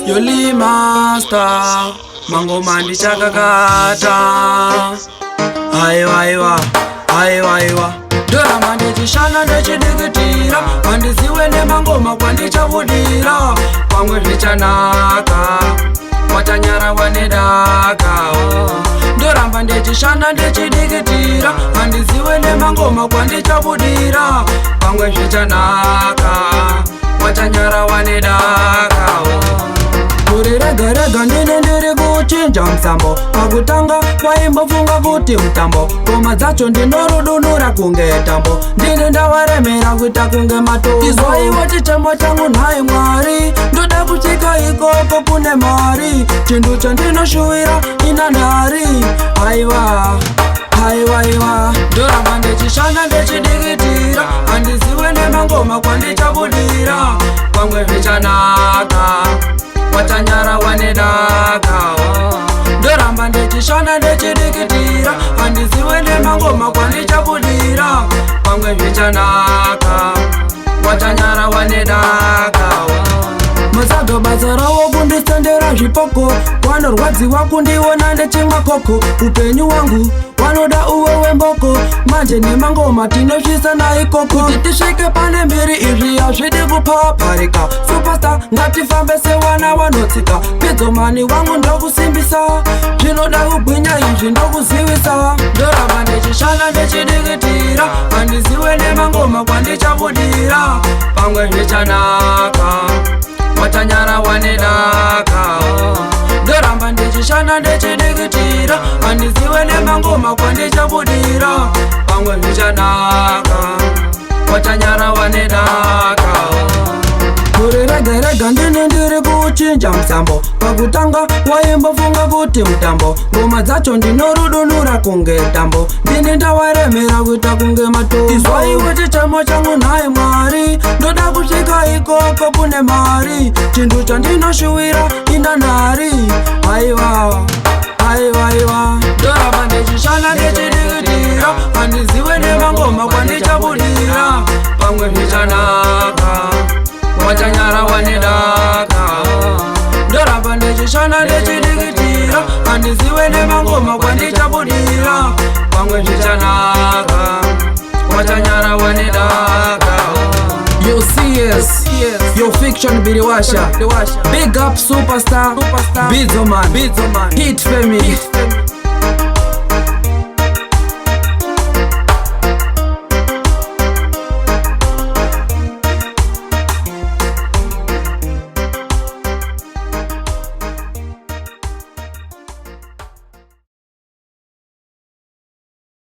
Yoli master, mango mandi chakakata. Aiwa, aiwa. Dora mandi chishana ndechidigitira, mandiziwe nemangoma kwandichavudira. Pamwe zvichanaka, watanyara wanedaka. Ndoramba ndechishana ndechidigitira, mandiziwe nemangoma kwandichavudira. Pamwe zvichanaka, watanyara wanedaka. Kuri rega ndine ndiri kuchinja msambo, pakutanga waimbofunga kuti mutambo, ngoma dzacho ndinorodonora kunge tambo, ndine ndawaremera kuita kunge matombo. Izwaiwo chitembo changu nhaye Mwari, ndoda kusvika ikoko kune mari, chinhu chandinoshuwira ina nhari. Aiwa, ndoramba ndechishanda ndechidigitira, handiziwe nemangoma kwandichavudira. Pamwe zvichanaka, watanyara wanedaka. Ndoramba ndechishanda ndechidigitira, handiziwe nemangoma kwandichavudira. Pamwe zvichanaka, watanyara wanedaka. Mazaga basa rawo kundisendera zvipoko, wanorwadziwa kundiona ndechimwa koko. Upenyu wangu wanoda uwe wemboko, manje nemangoma tinosvisa naikoko. Kuti tisvike pane mbiri izvi hazvidi kupaparika. Superstar ngatifambe sewana wanotsika, pidzomani wangu ndokusimbisa, zvinoda kugwinya izvi ndokuzivisa. Ndoramba ndechishanda ndechidigitira, handiziwe nemangoma kwandichavudira. Pamwe zvichanaka, watanyara wanedaka. Ndoramba ndechishanda ndechidigitira, handiziwe nemangoma kwandichavudira. Pamwe zvichanaka, watanyara wanedaka. Kuri rega ndine ndiri kuchinja msambo, pakutanga waimbofunga kuti mutambo, ngoma dzacho ndinorodonora kunge tambo, ndine ndawaremera kuita kunge matombo. Izwaiwo chitembo changu nhaye Mwari, ndoda kusvika ikoko kune mari, chinhu chandinoshuwira ina nhari. Aiwa, ndoramba ndechishanda ndechidigitira, handiziwe nemangoma kwandichavudira. Pamwe zvichanaka, watanyara wanedaka. Ndoramba ndechishanda ndechidigitira, handiziwe nemangoma kwandichavudira. Pamwe zvichanaka, watanyara wanedaka. Yo CS, yo Fiction Biriwasha, big up Superstar, Bizoman, Hit Family.